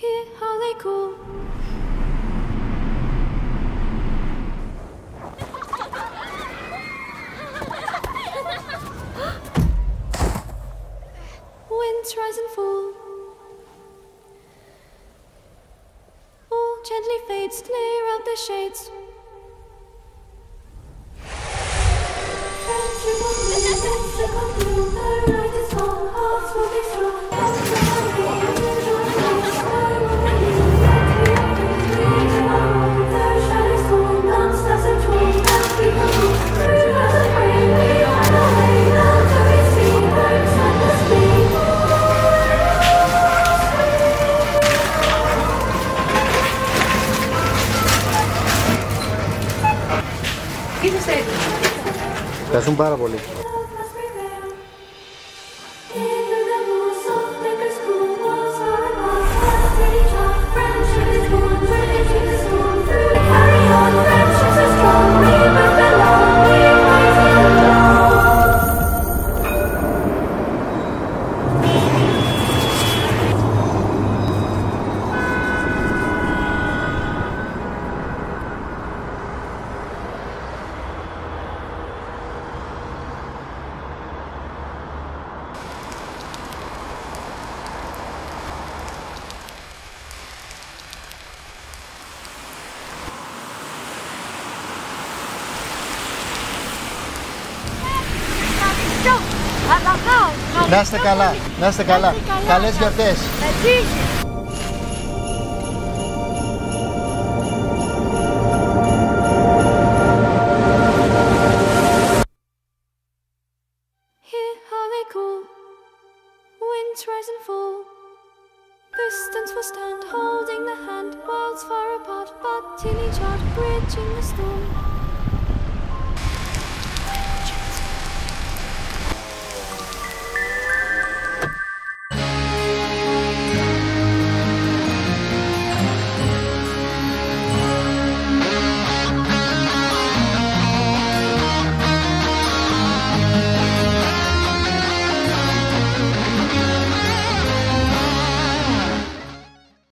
Hear how they call. Winds rise and fall. All gently fades, clear out the shades. Ευχαριστούμε πάρα πολύ. Να είστε καλά, να είστε καλά. Καλές γιορτές. Winds rise and fall. Distance will stand, holding the hand. Worlds far apart, but in each heart, bridging the storm.